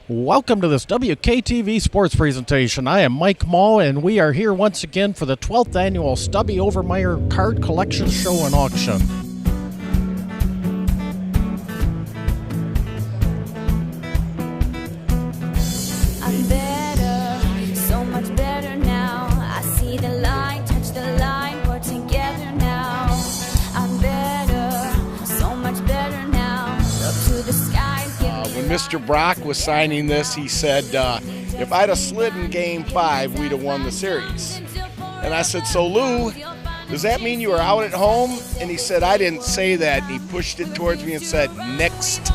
Welcome to this WKTV sports presentation. I am Mike Moe, and we are here once again for the 12th annual Stubby Overmire Card Collection Show and Auction. I'm better, so much better now. I see the light, touch the light, we're together now. I'm better, so much better now. Up to the sky. When Mr. Brock was signing this, he said, if I'd have slid in Game 5, we'd have won the series. And I said, so Lou, does that mean you were out at home? And he said, I didn't say that. And he pushed it towards me and said, next.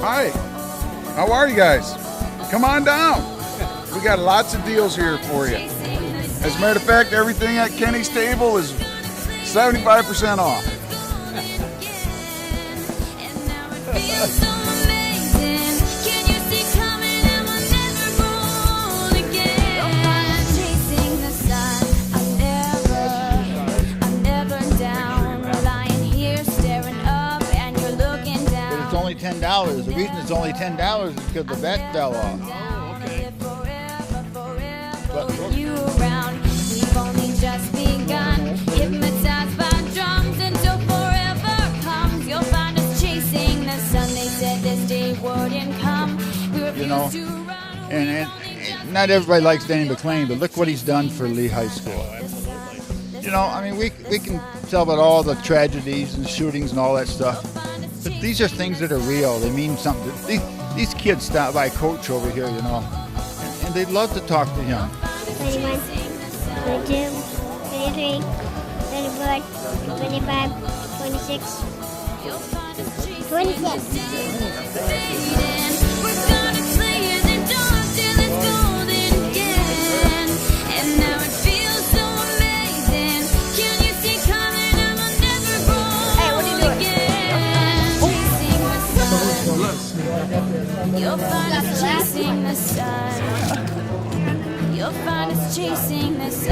Hi, how are you guys? Come on down. We got lots of deals here for you. As a matter of fact, everything at Kenny's table is 75% off. It's only $10. The reason it's only $10 is because the bet fell off. You around, we've only just begun. Hypnotized by drums until forever comes. You'll find us chasing the sun. They said this day wouldn't come. We refuse to run. And not everybody likes Danny McClain, but look what he's done for Lee High School. You know, I mean, we can tell about all the tragedies and shootings and all that stuff, but these are things that are real. They mean something. These kids stop by Coach over here, you know, and they'd love to talk to him. 21, 22, 23, 24, 25, 26, 27. You'll find us chasing the sun. You'll find us chasing the sun.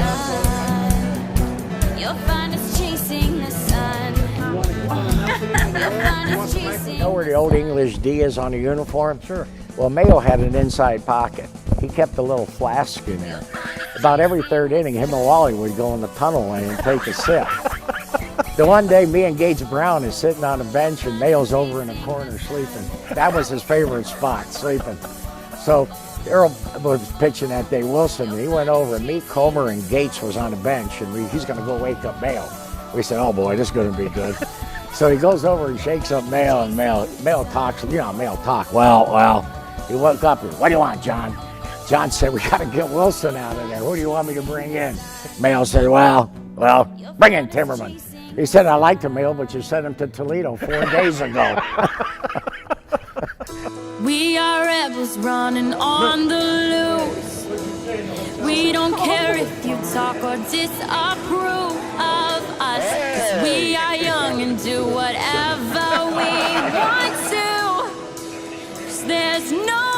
You'll find us chasing the sun. You'll find us chasing. You know where the old English D is on the uniform? Sure. Well, Mayo had an inside pocket. He kept a little flask in there. About every third inning, him and Wally would go in the tunnel lane and take a sip. The one day, me and Gates Brown is sitting on a bench and Mayo's over in a corner sleeping. That was his favorite spot, sleeping. So Earl was pitching that day, Wilson, and he went over, and me, Comer, and Gates was on the bench, and he's going to go wake up Mayo. We said, oh boy, this is going to be good. So he goes over and shakes up Mayo, and Mayo talks, you know how Mayo talk. Well, he woke up and, what do you want, John? John said, we got to get Wilson out of there. Who do you want me to bring in? Mayo said, well, bring in Timmerman. He said, I liked him, Mayo, but you sent him to Toledo 4 days ago. We are rebels running on the loose. We don't care if you talk or disapprove of us. 'Cause we are young and do whatever we want to. 'Cause there's no.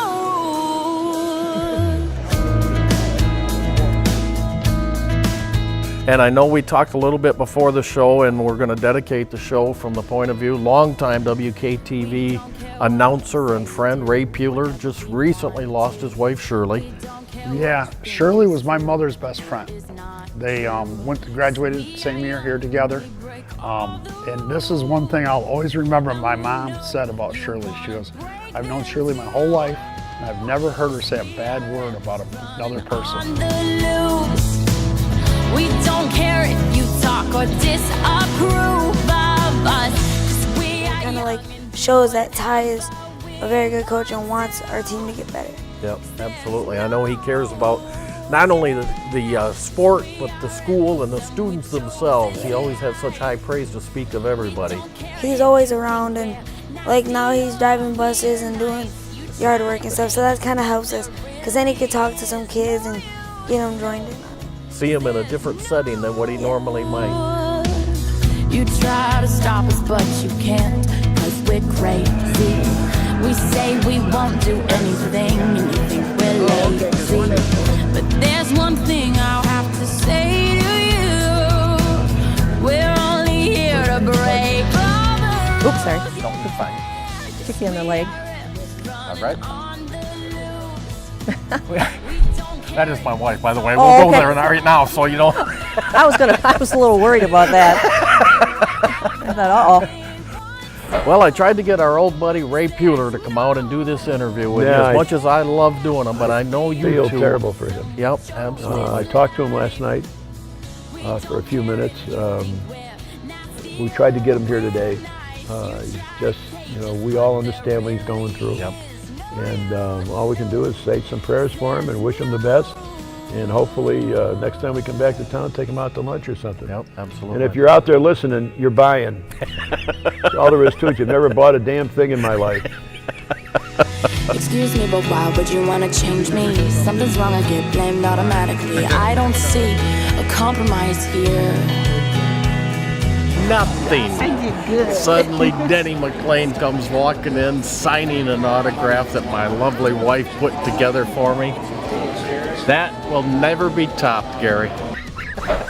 And I know we talked a little bit before the show, and we're going to dedicate the show from the point of view, longtime WKTV announcer and friend Ray Puhler just recently lost his wife Shirley. Yeah, Shirley was my mother's best friend. They graduated same year here together. And this is one thing I'll always remember my mom said about Shirley. She goes, I've known Shirley my whole life, and I've never heard her say a bad word about another person. We don't care if you talk or disapprove of us. Kind of like shows that Ty is a very good coach and wants our team to get better. Yep, absolutely. I know he cares about not only the sport, but the school and the students themselves. He always has such high praise to speak of everybody. He's always around, and like now he's driving buses and doing yard work and stuff, so that kind of helps us, because then he could talk to some kids and get them joined in. See him in a different setting than what he normally might. You try to stop us, but you can't, 'cause we're crazy. We say we won't do anything, and you think we're lazy. But there's one thing I the leg. All right. That is my wife, by the way. We'll go there right now, so you know. I was a little worried about that. I thought, uh-oh. Well, I tried to get our old buddy Ray Puler to come out and do this interview with you, as much as I love doing them, but I know you feel two. terrible for him. Yep, absolutely. I talked to him last night for a few minutes. We tried to get him here today. Just, you know, we all understand what he's going through. Yep. And all we can do is say some prayers for him and wish him the best. And hopefully next time we come back to town, take him out to lunch or something. Yep, absolutely. And if you're out there listening, you're buying. That's all there is to it. You've never bought a damn thing in my life. Excuse me, but why would you want to change me? Something's wrong, I get blamed automatically. I don't see a compromise here. Nothing. Suddenly Denny McClain comes walking in, signing an autograph that my lovely wife put together for me. That will never be topped, Gary.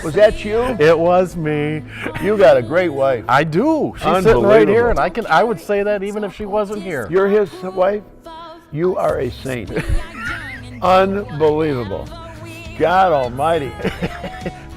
Was that you? It was me. You got a great wife. I do. She's sitting right here, and I would say that even if she wasn't here. You're his wife? You are a saint. Unbelievable. God almighty.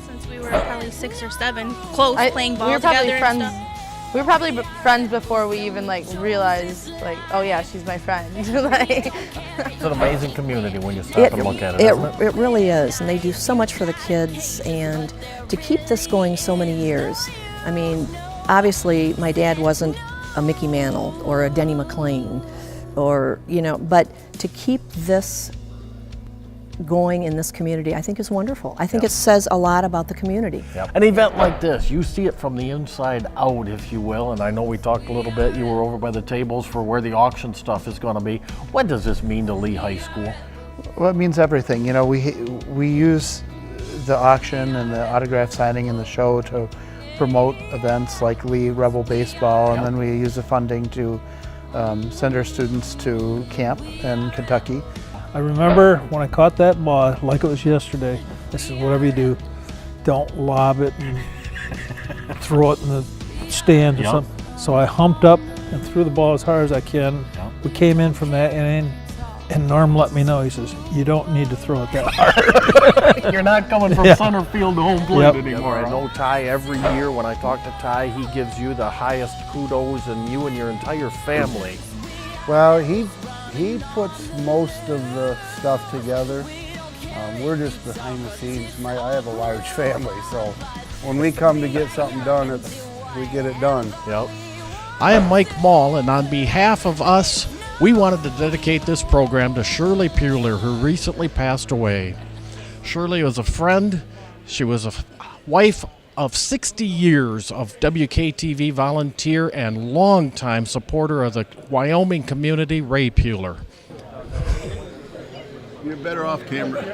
Since we were probably 6 or 7, close, playing ball we were probably together friends. and stuff. We were probably friends before we even realized oh yeah, she's my friend. It's an amazing community when you stop and look at it, isn't it? It really is, and they do so much for the kids, and to keep this going so many years. I mean, obviously my dad wasn't a Mickey Mantle or a Denny McClain, or but to keep this going in this community, I think is wonderful. I think it says a lot about the community. Yep. An event like this, you see it from the inside out, if you will, and I know we talked a little bit, you were over by the tables for where the auction stuff is going to be. What does this mean to Lee High School? Well, it means everything. You know, we use the auction and the autograph signing and the show to promote events like Lee Rebel Baseball, and then we use the funding to send our students to camp in Kentucky. I remember when I caught that ball like it was yesterday. I said, whatever you do, don't lob it and throw it in the stand or something. So I humped up and threw the ball as hard as I can. We came in from that inning, and Norm let me know. He says, you don't need to throw it that hard. You're not coming from center field to home plate anymore. I know Ty, every year when I talk to Ty, he gives you the highest kudos, and you and your entire family. Well, he puts most of the stuff together. We're just behind the scenes. I have a large family, so when we come to get something done, we get it done. Yep. I am Mike Mall, and on behalf of us, we wanted to dedicate this program to Shirley Puler, who recently passed away. Shirley was a friend. She was a wife of 60 years of WKTV volunteer and longtime supporter of the Wyoming community, Ray Puler. You're better off camera.